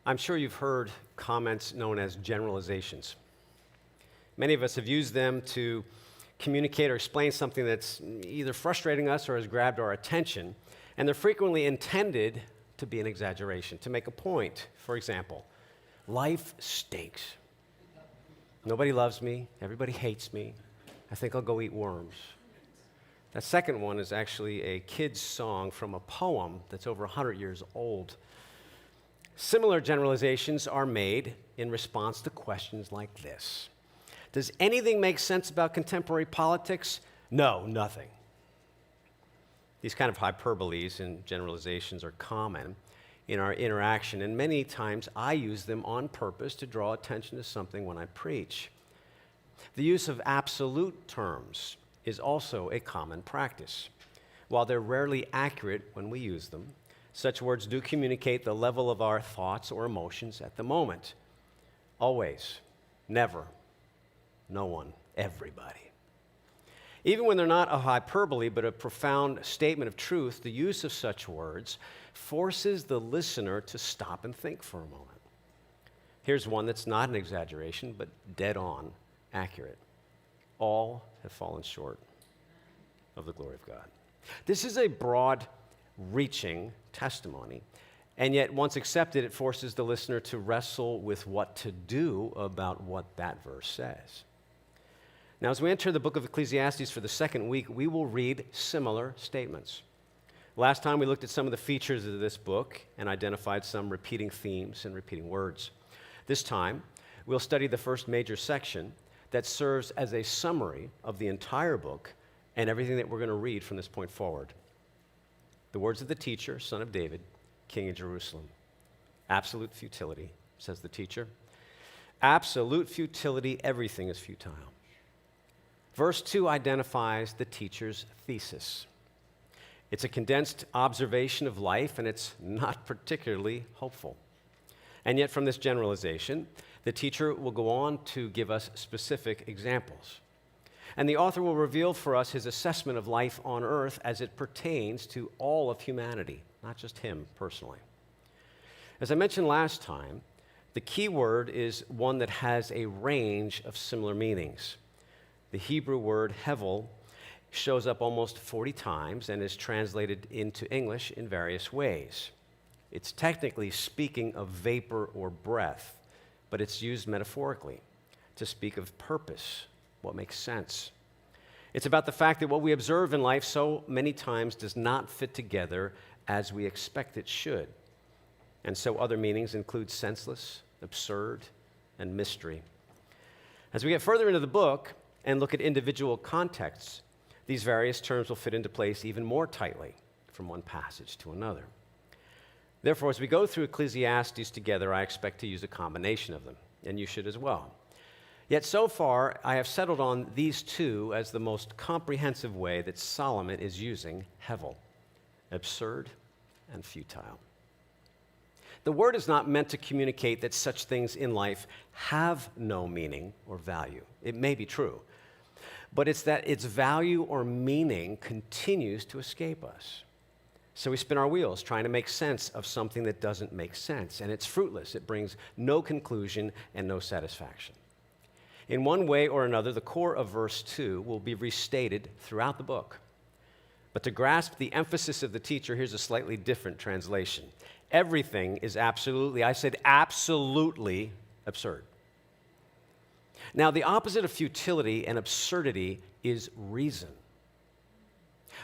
I'm sure you've heard comments known as generalizations. Many of us have used them to communicate or explain something that's either frustrating us or has grabbed our attention, and they're frequently intended to be an exaggeration, to make a point. For example, life stinks. Nobody loves me. Everybody hates me. I think I'll go eat worms. That second one is actually a kid's song from a poem that's over 100 years old. Similar generalizations are made in response to questions like this. Does anything make sense about contemporary politics? No, nothing. These kind of hyperboles and generalizations are common in our interaction, and many times I use them on purpose to draw attention to something when I preach. The use of absolute terms is also a common practice. While they're rarely accurate when we use them, such words do communicate the level of our thoughts or emotions at the moment. Always, never, no one, everybody. Even when they're not a hyperbole but a profound statement of truth, the use of such words forces the listener to stop and think for a moment. Here's one that's not an exaggeration but dead on accurate. All have fallen short of the glory of God. This is a broad-reaching testimony, and yet once accepted, it forces the listener to wrestle with what to do about what that verse says. Now, as we enter the book of Ecclesiastes for the second week, we will read similar statements. Last time we looked at some of the features of this book and identified some repeating themes and repeating words. This time, we'll study the first major section that serves as a summary of the entire book and everything that we're going to read from this point forward. The words of the teacher, son of David, king of Jerusalem. Absolute futility, says the teacher. Absolute futility, everything is futile. Verse 2 identifies the teacher's thesis. It's a condensed observation of life, and it's not particularly hopeful. And yet from this generalization, the teacher will go on to give us specific examples. And the author will reveal for us his assessment of life on earth as it pertains to all of humanity, not just him personally. As I mentioned last time, the key word is one that has a range of similar meanings. The Hebrew word hevel shows up almost 40 times and is translated into English in various ways. It's technically speaking of vapor or breath, but it's used metaphorically to speak of purpose, what makes sense. It's about the fact that what we observe in life so many times does not fit together as we expect it should. And so other meanings include senseless, absurd, and mystery. As we get further into the book and look at individual contexts, these various terms will fit into place even more tightly from one passage to another. Therefore, as we go through Ecclesiastes together, I expect to use a combination of them, and you should as well. Yet so far, I have settled on these two as the most comprehensive way that Solomon is using hevel, absurd and futile. The word is not meant to communicate that such things in life have no meaning or value. It may be true, but it's that its value or meaning continues to escape us. So we spin our wheels trying to make sense of something that doesn't make sense, and it's fruitless. It brings no conclusion and no satisfaction. In one way or another, the core of verse 2 will be restated throughout the book. But to grasp the emphasis of the teacher, here's a slightly different translation. Everything is absolutely, I said absolutely absurd. Now, the opposite of futility and absurdity is reason.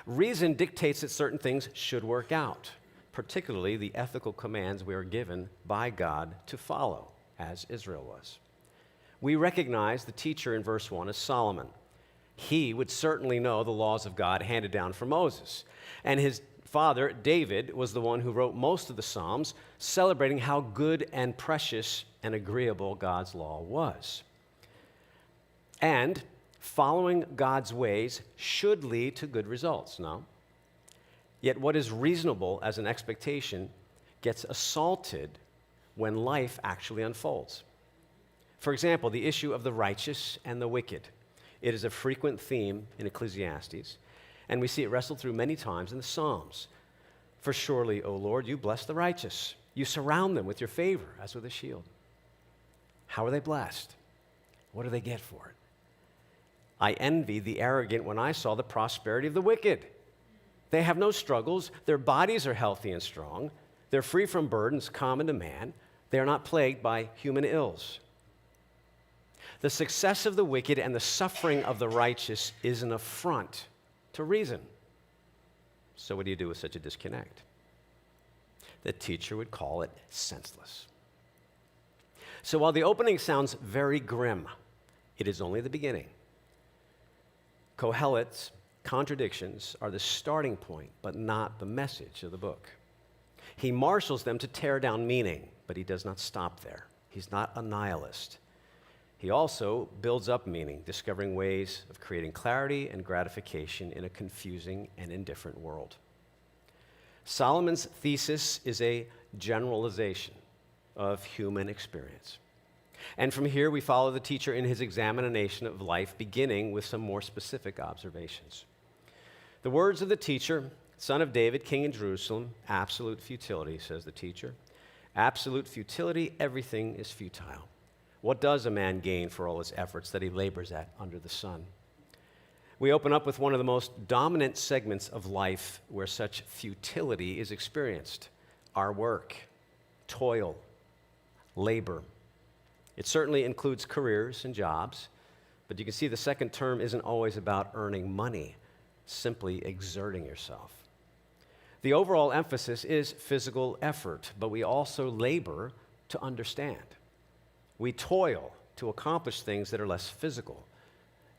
Reason dictates that certain things should work out, particularly the ethical commands we are given by God to follow, as Israel was. We recognize the teacher in verse 1 as Solomon. He would certainly know the laws of God handed down from Moses. And his father, David, was the one who wrote most of the Psalms, celebrating how good and precious and agreeable God's law was. And following God's ways should lead to good results, no? Yet what is reasonable as an expectation gets assaulted when life actually unfolds. For example, the issue of the righteous and the wicked. It is a frequent theme in Ecclesiastes, and we see it wrestled through many times in the Psalms. For surely, O Lord, you bless the righteous. You surround them with your favor as with a shield. How are they blessed? What do they get for it? I envied the arrogant when I saw the prosperity of the wicked. They have no struggles. Their bodies are healthy and strong. They're free from burdens common to man. They are not plagued by human ills. The success of the wicked and the suffering of the righteous is an affront to reason. So what do you do with such a disconnect? The teacher would call it senseless. So while the opening sounds very grim, it is only the beginning. Kohelet's contradictions are the starting point, but not the message of the book. He marshals them to tear down meaning, but he does not stop there. He's not a nihilist. He also builds up meaning, discovering ways of creating clarity and gratification in a confusing and indifferent world. Solomon's thesis is a generalization of human experience. And from here, we follow the teacher in his examination of life, beginning with some more specific observations. The words of the teacher, son of David, king in Jerusalem, absolute futility, says the teacher. Absolute futility, everything is futile. What does a man gain for all his efforts that he labors at under the sun? We open up with one of the most dominant segments of life where such futility is experienced: our work, toil, labor. It certainly includes careers and jobs, but you can see the second term isn't always about earning money, simply exerting yourself. The overall emphasis is physical effort, but we also labor to understand. We toil to accomplish things that are less physical,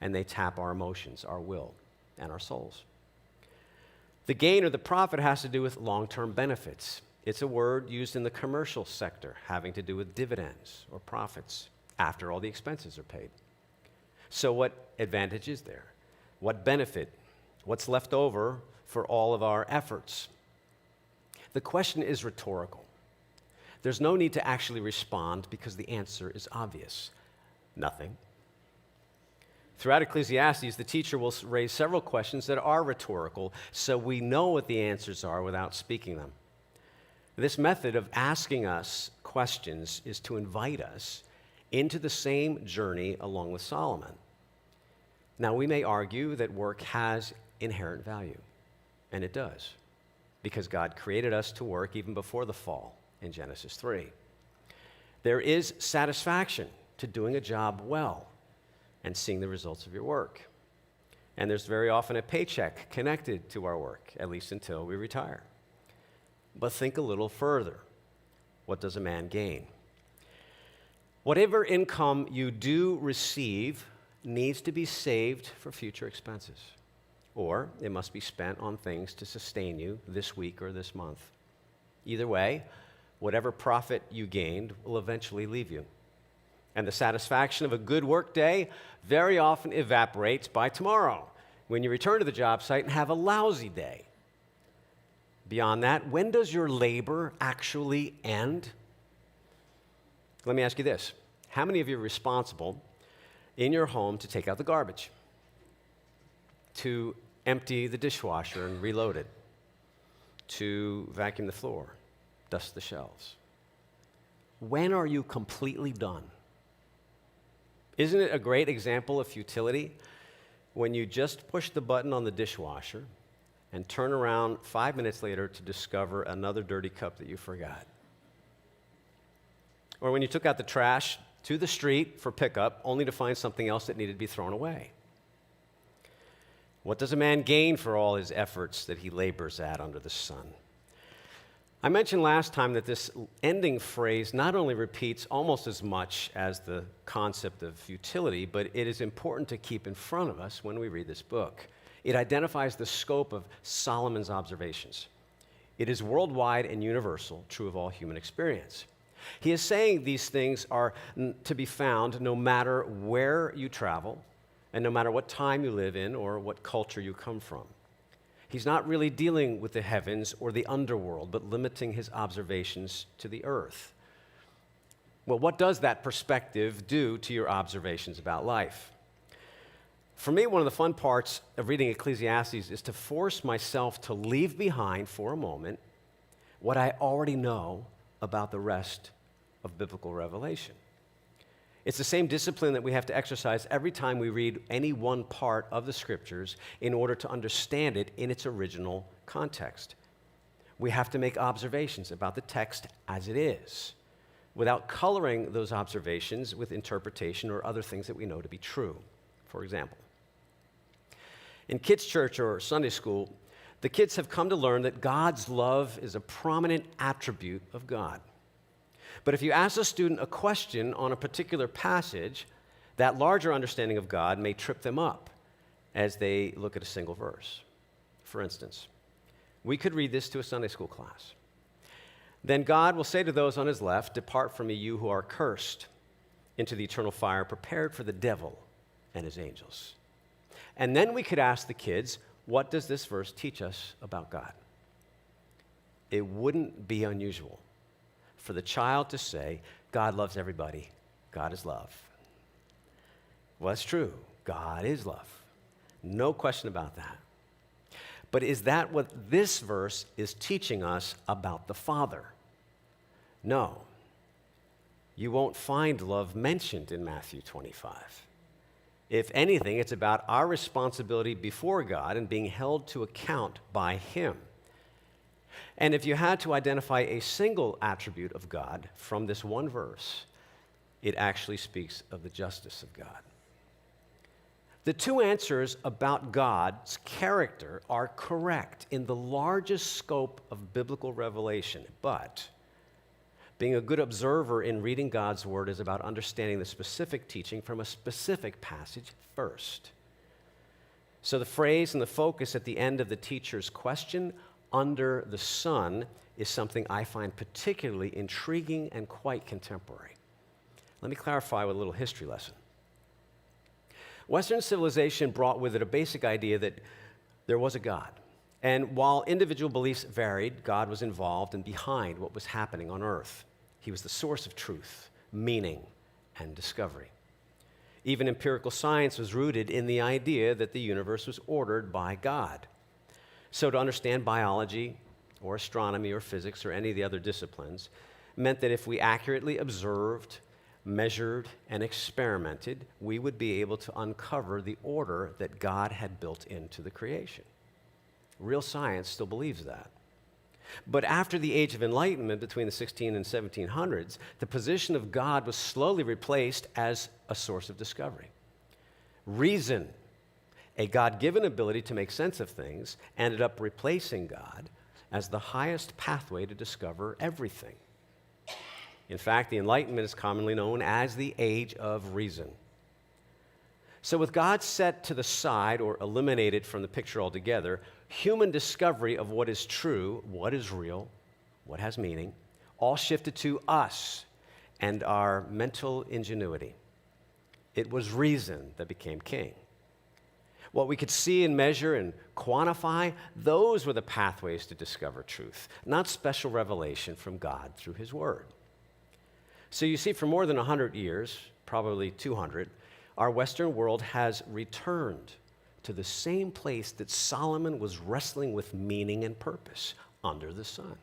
and they tap our emotions, our will, and our souls. The gain or the profit has to do with long-term benefits. It's a word used in the commercial sector, having to do with dividends or profits after all the expenses are paid. So what advantage is there? What benefit? What's left over for all of our efforts? The question is rhetorical. There's no need to actually respond because the answer is obvious. Nothing. Throughout Ecclesiastes, the teacher will raise several questions that are rhetorical, so we know what the answers are without speaking them. This method of asking us questions is to invite us into the same journey along with Solomon. Now, we may argue that work has inherent value, and it does, because God created us to work even before the fall in Genesis 3. There is satisfaction to doing a job well and seeing the results of your work. And there's very often a paycheck connected to our work, at least until we retire. But think a little further. What does a man gain? Whatever income you do receive needs to be saved for future expenses, or it must be spent on things to sustain you this week or this month. Either way, whatever profit you gained will eventually leave you. And the satisfaction of a good work day very often evaporates by tomorrow when you return to the job site and have a lousy day. Beyond that, when does your labor actually end? Let me ask you this. How many of you are responsible in your home to take out the garbage, to empty the dishwasher and reload it, to vacuum the floor, dust the shelves? When are you completely done? Isn't it a great example of futility when you just push the button on the dishwasher and turn around 5 minutes later to discover another dirty cup that you forgot? Or when you took out the trash to the street for pickup only to find something else that needed to be thrown away? What does a man gain for all his efforts that he labors at under the sun? I mentioned last time that this ending phrase not only repeats almost as much as the concept of futility, but it is important to keep in front of us when we read this book. It identifies the scope of Solomon's observations. It is worldwide and universal, true of all human experience. He is saying these things are to be found no matter where you travel and no matter what time you live in or what culture you come from. He's not really dealing with the heavens or the underworld, but limiting his observations to the earth. Well, what does that perspective do to your observations about life? For me, one of the fun parts of reading Ecclesiastes is to force myself to leave behind for a moment what I already know about the rest of biblical revelation. It's the same discipline that we have to exercise every time we read any one part of the Scriptures in order to understand it in its original context. We have to make observations about the text as it is, without coloring those observations with interpretation or other things that we know to be true. For example, in kids' church or Sunday school, the kids have come to learn that God's love is a prominent attribute of God. But if you ask a student a question on a particular passage, that larger understanding of God may trip them up as they look at a single verse. For instance, we could read this to a Sunday school class. Then God will say to those on his left, "Depart from me, you who are cursed, into the eternal fire prepared for the devil and his angels." And then we could ask the kids, what does this verse teach us about God? It wouldn't be unusual for the child to say, God loves everybody. God is love. Well, that's true. God is love. No question about that. But is that what this verse is teaching us about the Father? No. You won't find love mentioned in Matthew 25. If anything, it's about our responsibility before God and being held to account by him. And if you had to identify a single attribute of God from this one verse, it actually speaks of the justice of God. The two answers about God's character are correct in the largest scope of biblical revelation, but being a good observer in reading God's word is about understanding the specific teaching from a specific passage first. So the phrase and the focus at the end of the teacher's question, under the sun, is something I find particularly intriguing and quite contemporary. Let me clarify with a little history lesson. Western civilization brought with it a basic idea that there was a God. And while individual beliefs varied, God was involved and behind what was happening on earth. He was the source of truth, meaning, and discovery. Even empirical science was rooted in the idea that the universe was ordered by God. So to understand biology or astronomy or physics or any of the other disciplines meant that if we accurately observed, measured, and experimented, we would be able to uncover the order that God had built into the creation. Real science still believes that. But after the Age of Enlightenment between the 16 and 1700s, the position of God was slowly replaced as a source of discovery. Reason, a God-given ability to make sense of things, ended up replacing God as the highest pathway to discover everything. In fact, the Enlightenment is commonly known as the Age of Reason. So with God set to the side or eliminated from the picture altogether, human discovery of what is true, what is real, what has meaning, all shifted to us and our mental ingenuity. It was reason that became king. What we could see and measure and quantify, those were the pathways to discover truth, not special revelation from God through his word. So you see, for more than 100 years, probably 200, our Western world has returned to the same place that Solomon was wrestling with meaning and purpose, under the sun.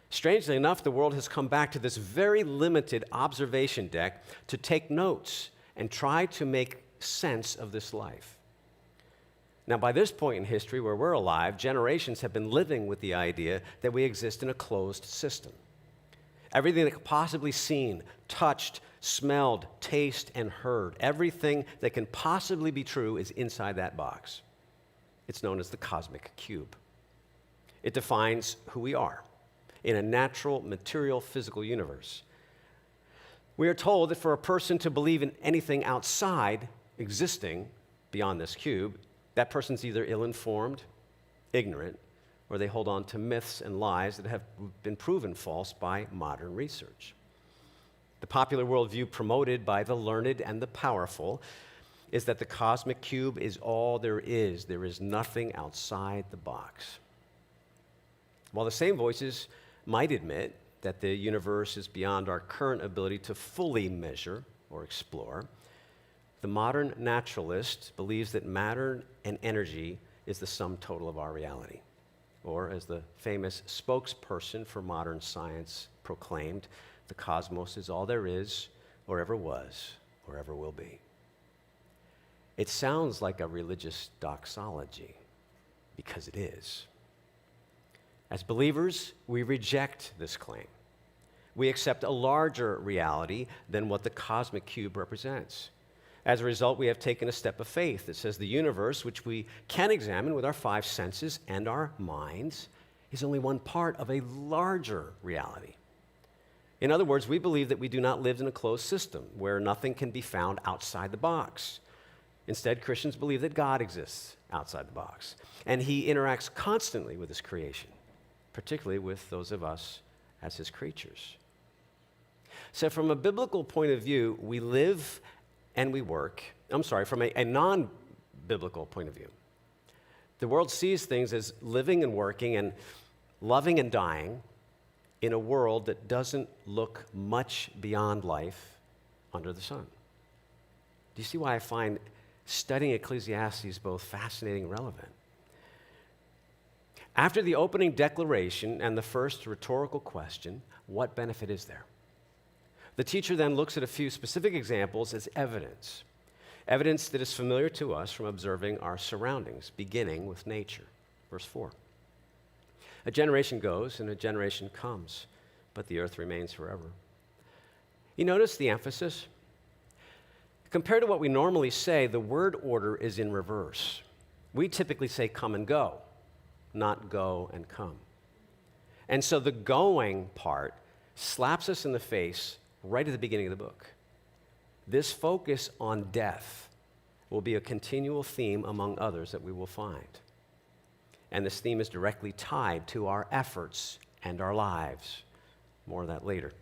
Strangely enough, the world has come back to this very limited observation deck to take notes and try to make sense of this life. Now, by this point in history where we're alive, generations have been living with the idea that we exist in a closed system. Everything that can possibly seen, touched, smelled, tasted, and heard, everything that can possibly be true is inside that box. It's known as the cosmic cube. It defines who we are in a natural, material, physical universe. We are told that for a person to believe in anything outside existing beyond this cube, that person's either ill-informed, ignorant, or they hold on to myths and lies that have been proven false by modern research. The popular worldview promoted by the learned and the powerful is that the cosmic cube is all there is. There is nothing outside the box. While the same voices might admit that the universe is beyond our current ability to fully measure or explore, the modern naturalist believes that matter and energy is the sum total of our reality. or as the famous spokesperson for modern science proclaimed, the cosmos is all there is, or ever was, or ever will be. It sounds like a religious doxology, because it is. As believers, we reject this claim. We accept a larger reality than what the cosmic cube represents. As a result, we have taken a step of faith that says the universe, which we can examine with our five senses and our minds, is only one part of a larger reality. In other words, we believe that we do not live in a closed system where nothing can be found outside the box. Instead, Christians believe that God exists outside the box, and he interacts constantly with his creation, particularly with those of us as his creatures. So from a biblical point of view, we live and we work. From a non-biblical point of view, the world sees things as living and working and loving and dying in a world that doesn't look much beyond life under the sun. Do you see why I find studying Ecclesiastes both fascinating and relevant? After the opening declaration and the first rhetorical question, what benefit is there? The teacher then looks at a few specific examples as evidence that is familiar to us from observing our surroundings, beginning with nature. Verse 4. A generation goes and a generation comes, but the earth remains forever. You notice the emphasis? Compared to what we normally say, the word order is in reverse. We typically say come and go, not go and come. And so the going part slaps us in the face right at the beginning of the book. This focus on death will be a continual theme among others that we will find. And this theme is directly tied to our efforts and our lives. More of that later.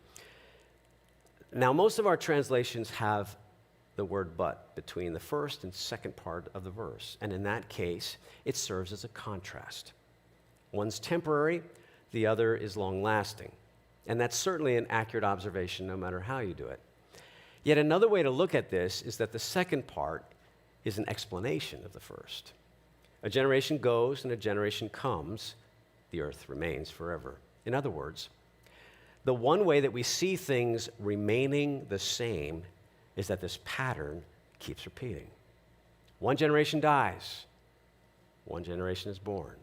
Now, most of our translations have the word but between the first and second part of the verse. And in that case, it serves as a contrast. One's temporary, the other is long-lasting. And that's certainly an accurate observation no matter how you do it. Yet another way to look at this is that the second part is an explanation of the first. A generation goes and a generation comes, the earth remains forever. In other words, the one way that we see things remaining the same is that this pattern keeps repeating. One generation dies, one generation is born.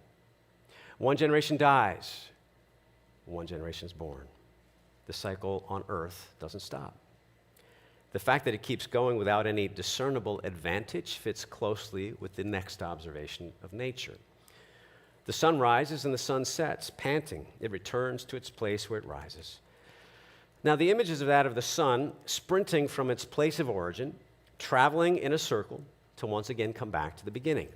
One generation dies, one generation is born. The cycle on earth doesn't stop. The fact that it keeps going without any discernible advantage fits closely with the next observation of nature. The sun rises and the sun sets, panting. It returns to its place where it rises. Now, the images of that of the sun sprinting from its place of origin, traveling in a circle to once again come back to the beginning.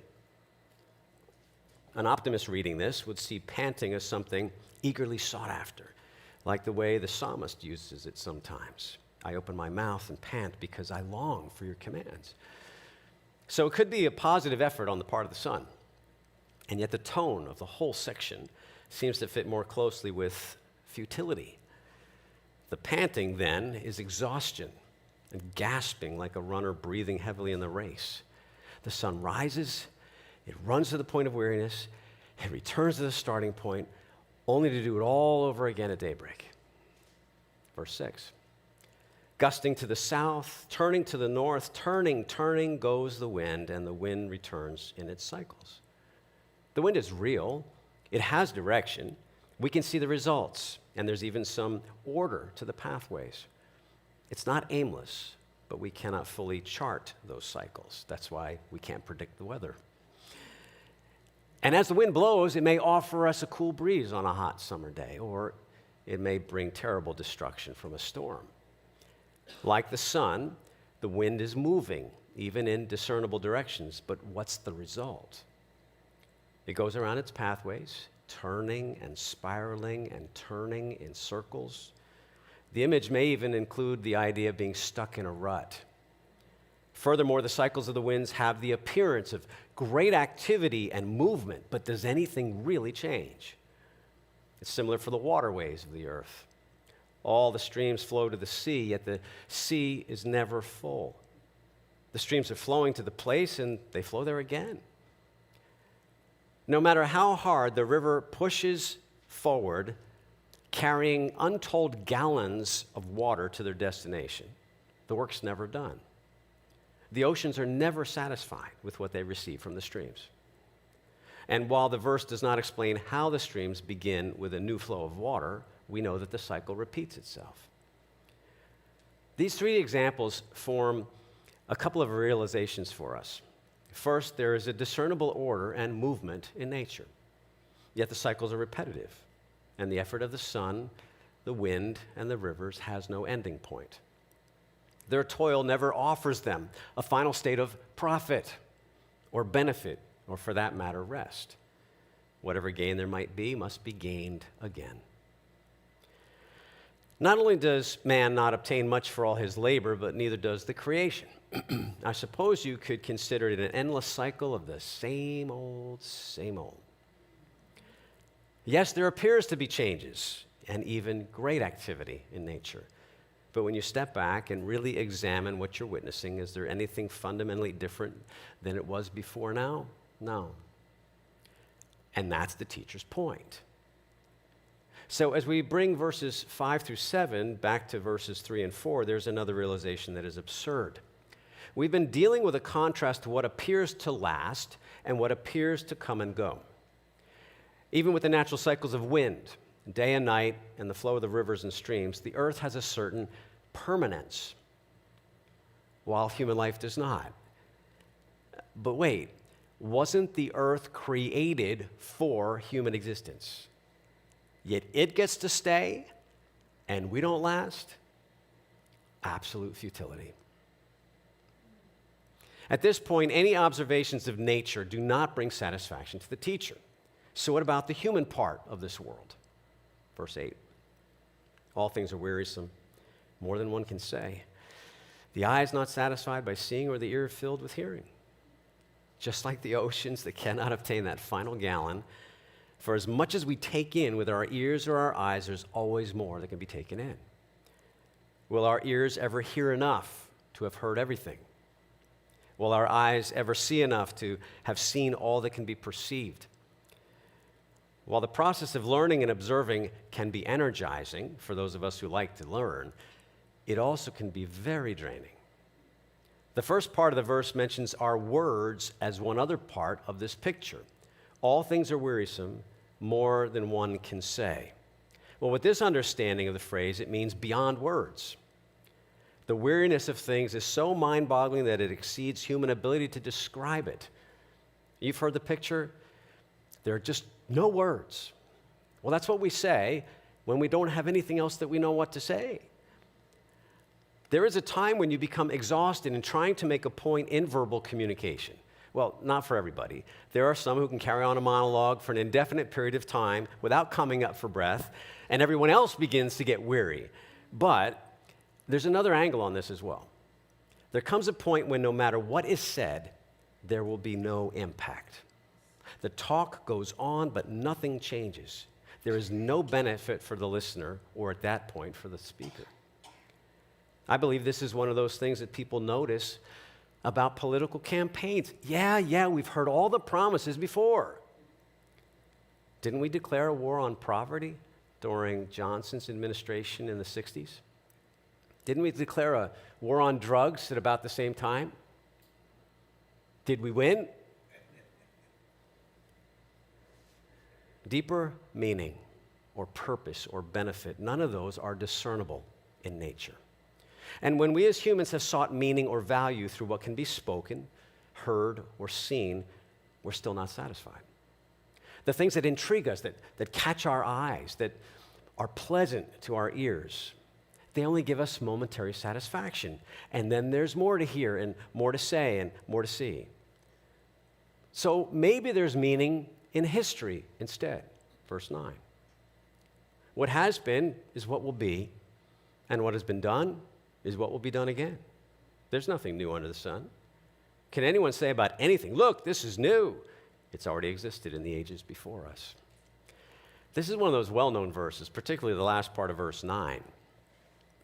An optimist reading this would see panting as something eagerly sought after, like the way the psalmist uses it sometimes. I open my mouth and pant because I long for your commands. So it could be a positive effort on the part of the sun, and yet the tone of the whole section seems to fit more closely with futility. The panting, then, is exhaustion and gasping like a runner breathing heavily in the race. The sun rises, it runs to the point of weariness, it returns to the starting point, only to do it all over again at daybreak. Verse 6. Gusting to the south, turning to the north, turning goes the wind, and the wind returns in its cycles. The wind is real. It has direction. We can see the results, and there's even some order to the pathways. It's not aimless, but we cannot fully chart those cycles. That's why we can't predict the weather. And as the wind blows, it may offer us a cool breeze on a hot summer day, or it may bring terrible destruction from a storm. Like the sun, the wind is moving, even in discernible directions, but what's the result? It goes around its pathways, turning and spiraling and turning in circles. The image may even include the idea of being stuck in a rut. Furthermore, the cycles of the winds have the appearance of great activity and movement, but does anything really change? It's similar for the waterways of the earth. All the streams flow to the sea, yet the sea is never full. The streams are flowing to the place, and they flow there again. No matter how hard the river pushes forward, carrying untold gallons of water to their destination, the work's never done. The oceans are never satisfied with what they receive from the streams. And while the verse does not explain how the streams begin with a new flow of water, we know that the cycle repeats itself. These three examples form a couple of realizations for us. First, there is a discernible order and movement in nature, yet the cycles are repetitive, and the effort of the sun, the wind, and the rivers has no ending point. Their toil never offers them a final state of profit or benefit, or for that matter, rest. Whatever gain there might be must be gained again. Not only does man not obtain much for all his labor, but neither does the creation. I suppose you could consider it an endless cycle of the same old, same old. Yes, there appears to be changes and even great activity in nature. But when you step back and really examine what you're witnessing, is there anything fundamentally different than it was before now? No. And that's the teacher's point. So as we bring verses 5 through 7 back to verses 3 and 4, there's another realization that is absurd. We've been dealing with a contrast to what appears to last and what appears to come and go. Even with the natural cycles of wind, day and night, and the flow of the rivers and streams, the earth has a certain permanence, while human life does not. But wait, wasn't the earth created for human existence? Yet it gets to stay, and we don't last? Absolute futility. At this point, any observations of nature do not bring satisfaction to the teacher. So what about the human part of this world? Verse 8. All things are wearisome, more than one can say. The eye is not satisfied by seeing, or the ear filled with hearing. Just like the oceans that cannot obtain that final gallon, for as much as we take in with our ears or our eyes, there's always more that can be taken in. Will our ears ever hear enough to have heard everything? Will our eyes ever see enough to have seen all that can be perceived? While the process of learning and observing can be energizing for those of us who like to learn, it also can be very draining. The first part of the verse mentions our words as one other part of this picture. All things are wearisome, more than one can say. Well, with this understanding of the phrase, it means beyond words. The weariness of things is so mind-boggling that it exceeds human ability to describe it. You've heard the picture? There are just no words. Well, that's what we say when we don't have anything else that we know what to say. There is a time when you become exhausted in trying to make a point in verbal communication. Well, not for everybody. There are some who can carry on a monologue for an indefinite period of time without coming up for breath, and everyone else begins to get weary. But there's another angle on this as well. There comes a point when no matter what is said, there will be no impact. The talk goes on, but nothing changes. There is no benefit for the listener, or at that point, for the speaker. I believe this is one of those things that people notice about political campaigns. Yeah, we've heard all the promises before. Didn't we declare a war on poverty during Johnson's administration in the 60s? Didn't we declare a war on drugs at about the same time? Did we win? Deeper meaning or purpose or benefit, none of those are discernible in nature. And when we as humans have sought meaning or value through what can be spoken, heard, or seen, we're still not satisfied. The things that intrigue us, that catch our eyes, that are pleasant to our ears, they only give us momentary satisfaction. And then there's more to hear and more to say and more to see. So maybe there's meaning in history instead. Verse 9. What has been is what will be, and what has been done is what will be done again. There's nothing new under the sun. Can anyone say about anything, look, this is new? It's already existed in the ages before us. This is one of those well-known verses, particularly the last part of verse 9.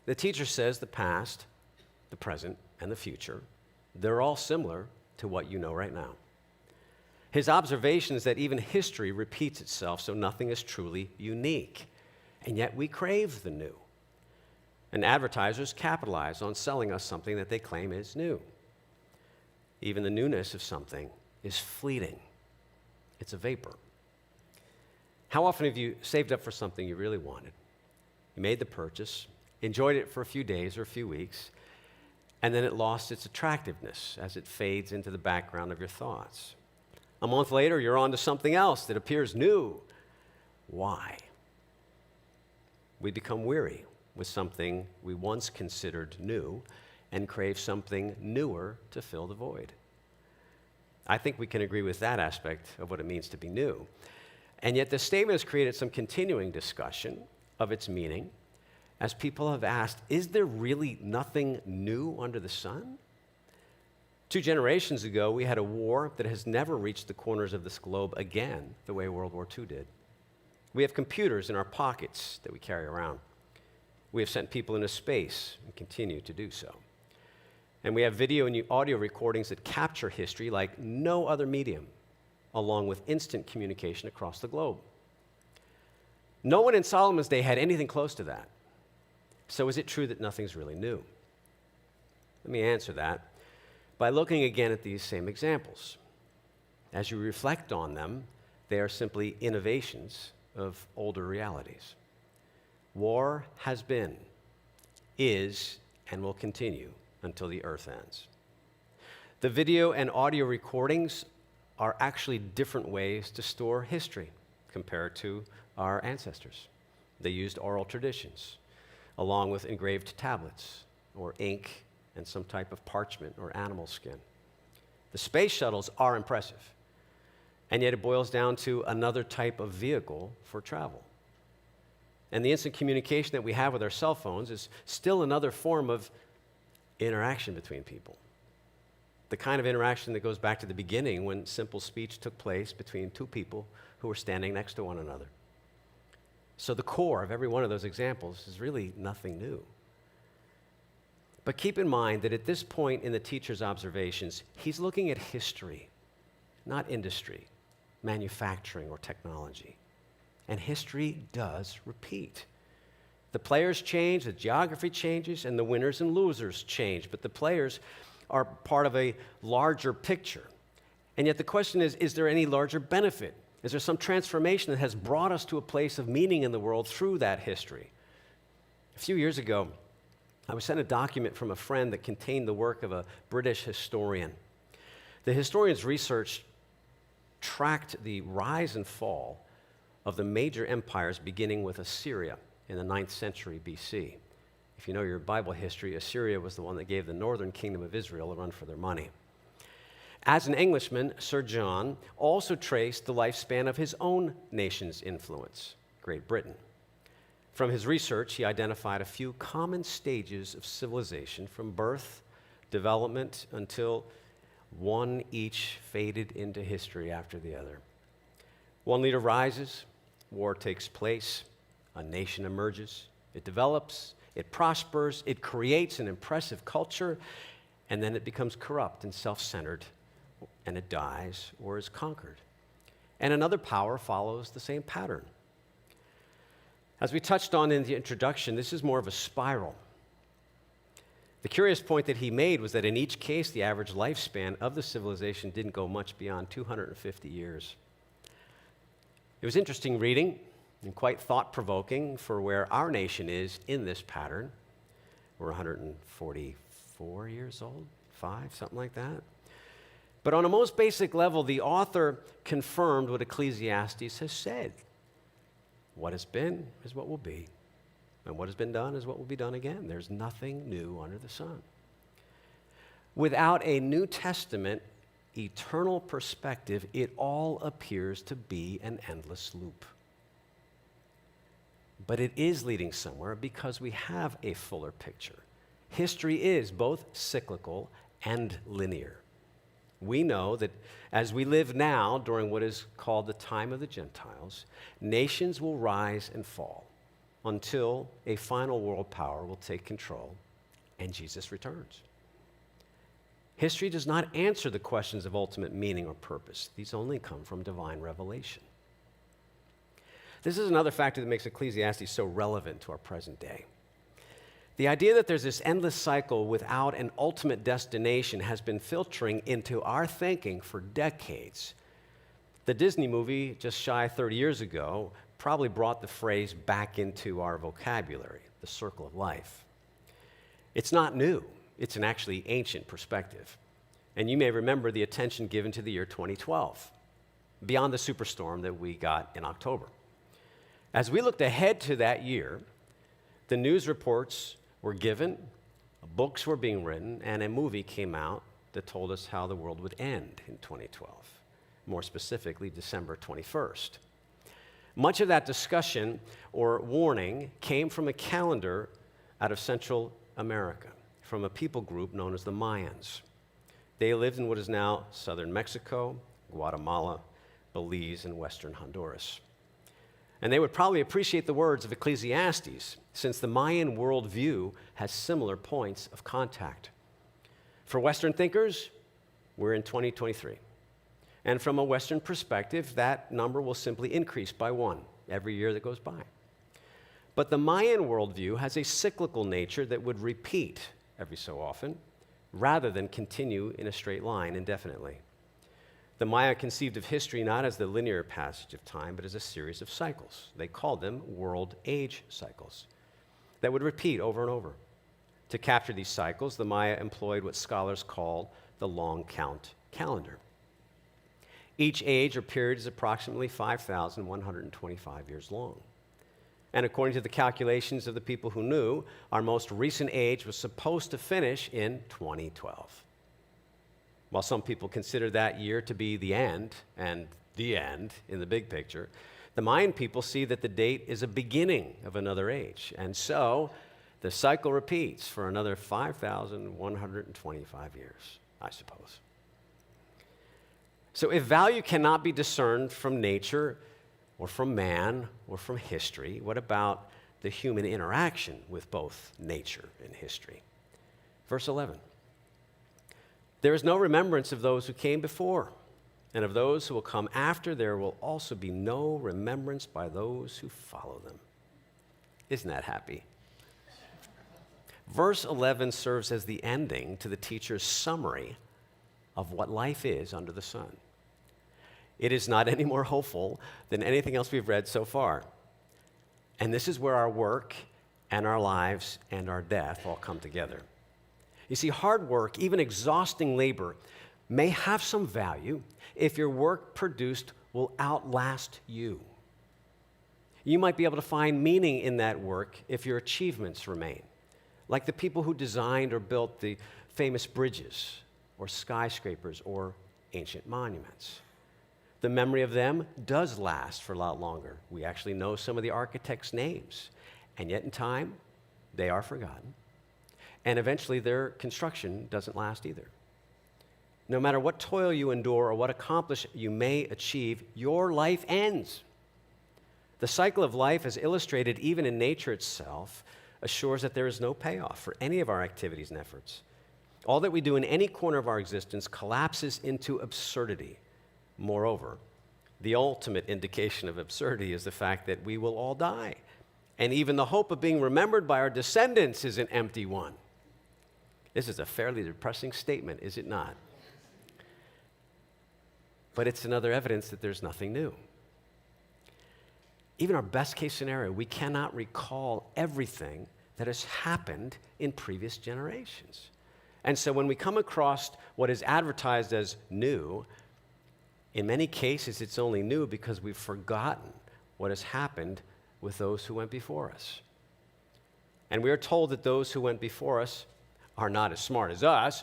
The teacher says the past, the present, and the future, they're all similar to what you know right now. His observation is that even history repeats itself, so nothing is truly unique. And yet we crave the new. And advertisers capitalize on selling us something that they claim is new. Even the newness of something is fleeting. It's a vapor. How often have you saved up for something you really wanted? You made the purchase, enjoyed it for a few days or a few weeks, and then it lost its attractiveness as it fades into the background of your thoughts. A month later, you're on to something else that appears new. Why? We become weary with something we once considered new and crave something newer to fill the void. I think we can agree with that aspect of what it means to be new. And yet this statement has created some continuing discussion of its meaning as people have asked, is there really nothing new under the sun? 2 generations ago, we had a war that has never reached the corners of this globe again the way World War II did. We have computers in our pockets that we carry around. We have sent people into space and continue to do so. And we have video and audio recordings that capture history like no other medium, along with instant communication across the globe. No one in Solomon's day had anything close to that. So is it true that nothing's really new? Let me answer that by looking again at these same examples. As you reflect on them, they are simply innovations of older realities. War has been, is, and will continue until the earth ends. The video and audio recordings are actually different ways to store history compared to our ancestors. They used oral traditions, along with engraved tablets, or ink, and some type of parchment or animal skin. The space shuttles are impressive, and yet it boils down to another type of vehicle for travel. And the instant communication that we have with our cell phones is still another form of interaction between people. The kind of interaction that goes back to the beginning when simple speech took place between two people who were standing next to one another. So the core of every one of those examples is really nothing new. But keep in mind that at this point in the teacher's observations, he's looking at history, not industry, manufacturing, or technology. And history does repeat. The players change, the geography changes, and the winners and losers change, but the players are part of a larger picture. And yet the question is there any larger benefit? Is there some transformation that has brought us to a place of meaning in the world through that history? A few years ago, I was sent a document from a friend that contained the work of a British historian. The historian's research tracked the rise and fall of the major empires beginning with Assyria in the 9th century BC. If you know your Bible history, Assyria was the one that gave the northern kingdom of Israel a run for their money. As an Englishman, Sir John also traced the lifespan of his own nation's influence, Great Britain. From his research, he identified a few common stages of civilization from birth, development, until one each faded into history after the other. One leader rises, war takes place, a nation emerges, it develops, it prospers, it creates an impressive culture, and then it becomes corrupt and self-centered, and it dies or is conquered. And another power follows the same pattern. As we touched on in the introduction, this is more of a spiral. The curious point that he made was that in each case, the average lifespan of the civilization didn't go much beyond 250 years. It was interesting reading and quite thought-provoking for where our nation is in this pattern. We're 144 years old, 5, something like that. But on a most basic level, the author confirmed what Ecclesiastes has said. What has been is what will be, and what has been done is what will be done again. There's nothing new under the sun. Without a New Testament eternal perspective, it all appears to be an endless loop. But it is leading somewhere because we have a fuller picture. History is both cyclical and linear. We know that as we live now during what is called the time of the Gentiles, nations will rise and fall until a final world power will take control and Jesus returns. History does not answer the questions of ultimate meaning or purpose. These only come from divine revelation. This is another factor that makes Ecclesiastes so relevant to our present day. The idea that there's this endless cycle without an ultimate destination has been filtering into our thinking for decades. The Disney movie, just shy of 30 years ago, probably brought the phrase back into our vocabulary, the circle of life. It's not new. It's an actually ancient perspective. And you may remember the attention given to the year 2012, beyond the superstorm that we got in October. As we looked ahead to that year, the news reports were given, books were being written, and a movie came out that told us how the world would end in 2012, more specifically December 21st. Much of that discussion or warning came from a calendar out of Central America, from a people group known as the Mayans. They lived in what is now southern Mexico, Guatemala, Belize, and western Honduras. And they would probably appreciate the words of Ecclesiastes, since the Mayan worldview has similar points of contact. For Western thinkers, we're in 2023. And from a Western perspective, that number will simply increase by 1 every year that goes by. But the Mayan worldview has a cyclical nature that would repeat every so often, rather than continue in a straight line indefinitely. The Maya conceived of history not as the linear passage of time, but as a series of cycles. They called them world age cycles that would repeat over and over. To capture these cycles, the Maya employed what scholars call the long count calendar. Each age or period is approximately 5,125 years long. And according to the calculations of the people who knew, our most recent age was supposed to finish in 2012. While some people consider that year to be the end, and the end in the big picture, the Mayan people see that the date is a beginning of another age. And so the cycle repeats for another 5,125 years, I suppose. So if value cannot be discerned from nature, or from man, or from history, what about the human interaction with both nature and history? Verse 11. There is no remembrance of those who came before, and of those who will come after there will also be no remembrance by those who follow them. Isn't that happy? Verse 11 serves as the ending to the teacher's summary of what life is under the sun. It is not any more hopeful than anything else we've read so far. And this is where our work and our lives and our death all come together. You see, hard work, even exhausting labor, may have some value if your work produced will outlast you. You might be able to find meaning in that work if your achievements remain, like the people who designed or built the famous bridges or skyscrapers or ancient monuments. The memory of them does last for a lot longer. We actually know some of the architects' names, and yet in time, they are forgotten. And eventually, their construction doesn't last either. No matter what toil you endure or what accomplishment you may achieve, your life ends. The cycle of life, as illustrated even in nature itself, assures that there is no payoff for any of our activities and efforts. All that we do in any corner of our existence collapses into absurdity. Moreover, the ultimate indication of absurdity is the fact that we will all die, and even the hope of being remembered by our descendants is an empty one. This is a fairly depressing statement, is it not? But it's another evidence that there's nothing new. Even our best case scenario, we cannot recall everything that has happened in previous generations. And so when we come across what is advertised as new, in many cases, it's only new because we've forgotten what has happened with those who went before us. And we are told that those who went before us are not as smart as us,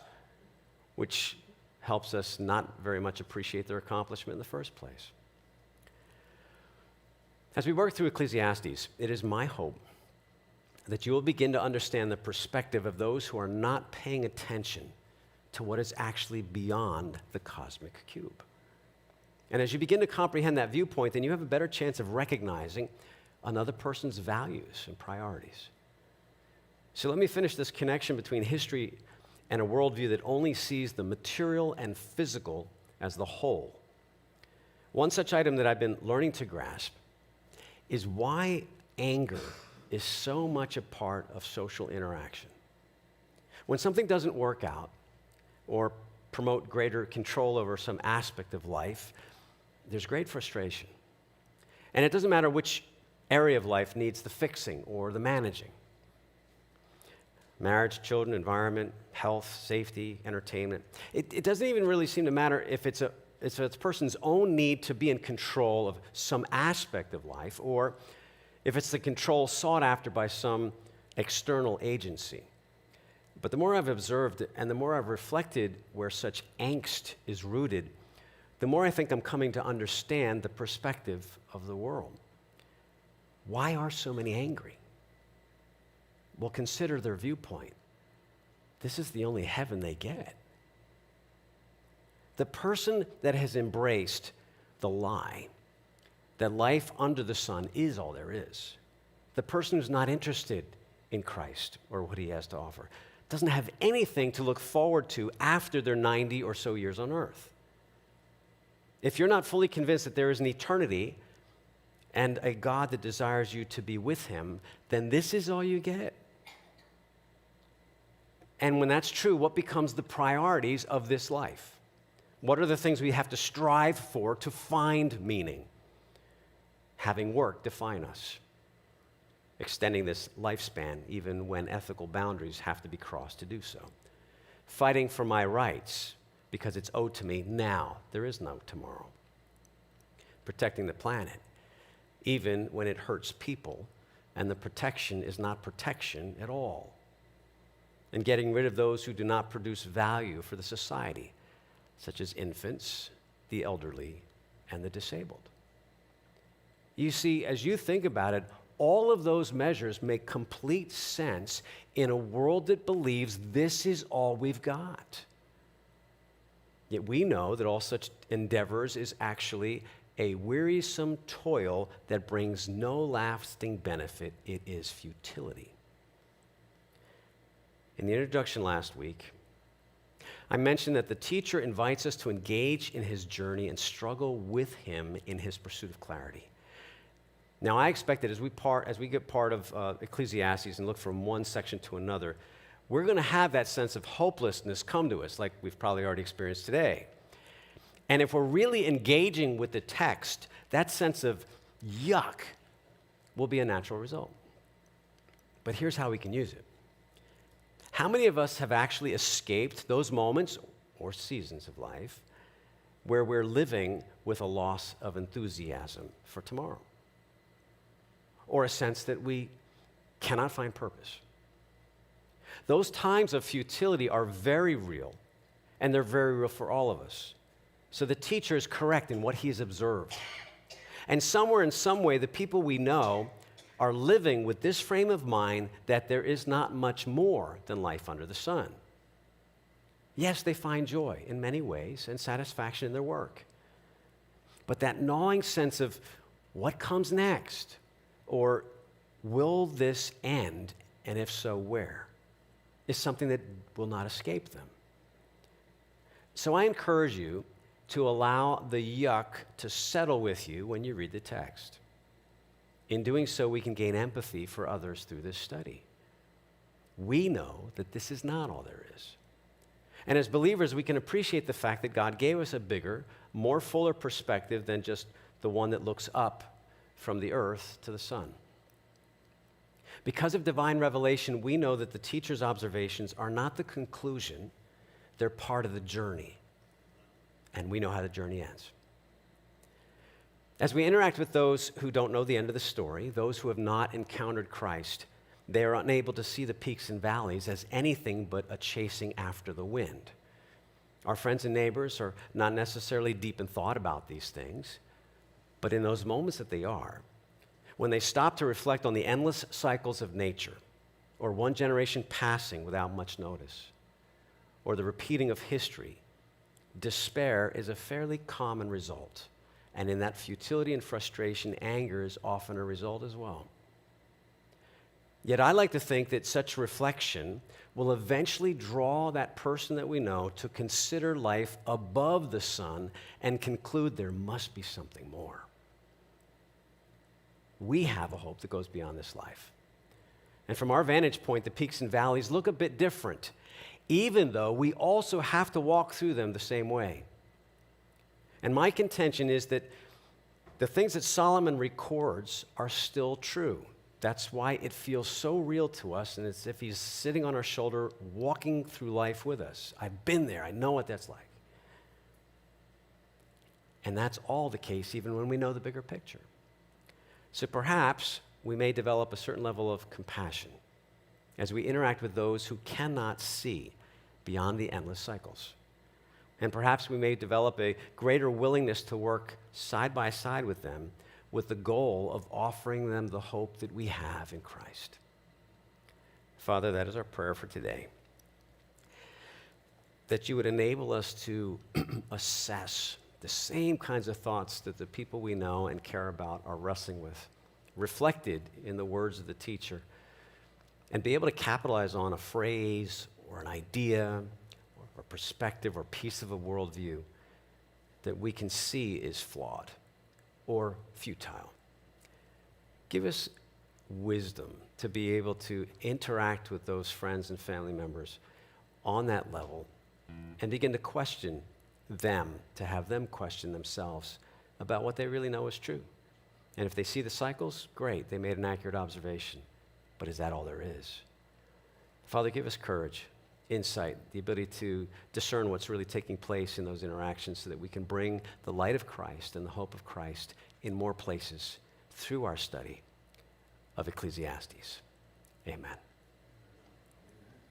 which helps us not very much appreciate their accomplishment in the first place. As we work through Ecclesiastes, it is my hope that you will begin to understand the perspective of those who are not paying attention to what is actually beyond the cosmic cube. And as you begin to comprehend that viewpoint, then you have a better chance of recognizing another person's values and priorities. So let me finish this connection between history and a worldview that only sees the material and physical as the whole. One such item that I've been learning to grasp is why anger is so much a part of social interaction. When something doesn't work out or promote greater control over some aspect of life, there's great frustration. And it doesn't matter which area of life needs the fixing or the managing. Marriage, children, environment, health, safety, entertainment. It doesn't even really seem to matter if it's a person's own need to be in control of some aspect of life, or if it's the control sought after by some external agency. But the more I've observed and the more I've reflected where such angst is rooted, the more I think I'm coming to understand the perspective of the world. Why are so many angry? Well, consider their viewpoint. This is the only heaven they get. The person that has embraced the lie that life under the sun is all there is, the person who's not interested in Christ or what he has to offer, doesn't have anything to look forward to after their 90 or so years on earth. If you're not fully convinced that there is an eternity and a God that desires you to be with him, then this is all you get. And when that's true, what becomes the priorities of this life? What are the things we have to strive for to find meaning? Having work define us, extending this lifespan even when ethical boundaries have to be crossed to do so. Fighting for my rights because it's owed to me now. There is no tomorrow. Protecting the planet, even when it hurts people, and the protection is not protection at all. And getting rid of those who do not produce value for the society, such as infants, the elderly, and the disabled. You see, as you think about it, all of those measures make complete sense in a world that believes this is all we've got. Yet we know that all such endeavors is actually a wearisome toil that brings no lasting benefit. It is futility. In the introduction last week, I mentioned that the teacher invites us to engage in his journey and struggle with him in his pursuit of clarity. Now, I expect that as we get part of Ecclesiastes and look from one section to another, we're going to have that sense of hopelessness come to us, like we've probably already experienced today. And if we're really engaging with the text, that sense of yuck will be a natural result. But here's how we can use it. How many of us have actually escaped those moments or seasons of life where we're living with a loss of enthusiasm for tomorrow? Or a sense that we cannot find purpose? Those times of futility are very real, and they're very real for all of us. So the teacher is correct in what he has observed. And somewhere in some way, the people we know are living with this frame of mind that there is not much more than life under the sun. Yes, they find joy in many ways and satisfaction in their work. But that gnawing sense of what comes next, or will this end, and if so, where, is something that will not escape them. So I encourage you to allow the yuck to settle with you when you read the text. In doing so, we can gain empathy for others through this study. We know that this is not all there is. And as believers, we can appreciate the fact that God gave us a bigger, more fuller perspective than just the one that looks up from the earth to the sun. Because of divine revelation, we know that the teacher's observations are not the conclusion, they're part of the journey. And we know how the journey ends. As we interact with those who don't know the end of the story, those who have not encountered Christ, they are unable to see the peaks and valleys as anything but a chasing after the wind. Our friends and neighbors are not necessarily deep in thought about these things, but in those moments that they are, when they stop to reflect on the endless cycles of nature, or one generation passing without much notice, or the repeating of history, despair is a fairly common result. And in that futility and frustration, anger is often a result as well. Yet I like to think that such reflection will eventually draw that person that we know to consider life above the sun and conclude there must be something more. We have a hope that goes beyond this life. And from our vantage point, the peaks and valleys look a bit different, even though we also have to walk through them the same way. And my contention is that the things that Solomon records are still true. That's why it feels so real to us, and it's as if he's sitting on our shoulder, walking through life with us. I've been there. I know what that's like. And that's all the case, even when we know the bigger picture. So perhaps we may develop a certain level of compassion as we interact with those who cannot see beyond the endless cycles. And perhaps we may develop a greater willingness to work side by side with them with the goal of offering them the hope that we have in Christ. Father, that is our prayer for today. That you would enable us to assess the same kinds of thoughts that the people we know and care about are wrestling with, reflected in the words of the teacher, and be able to capitalize on a phrase or an idea or perspective or piece of a worldview that we can see is flawed or futile. Give us wisdom to be able to interact with those friends and family members on that level and begin to question them, to have them question themselves about what they really know is true. And if they see the cycles, great, they made an accurate observation. But is that all there is? Father, give us courage, insight, the ability to discern what's really taking place in those interactions so that we can bring the light of Christ and the hope of Christ in more places through our study of Ecclesiastes. Amen.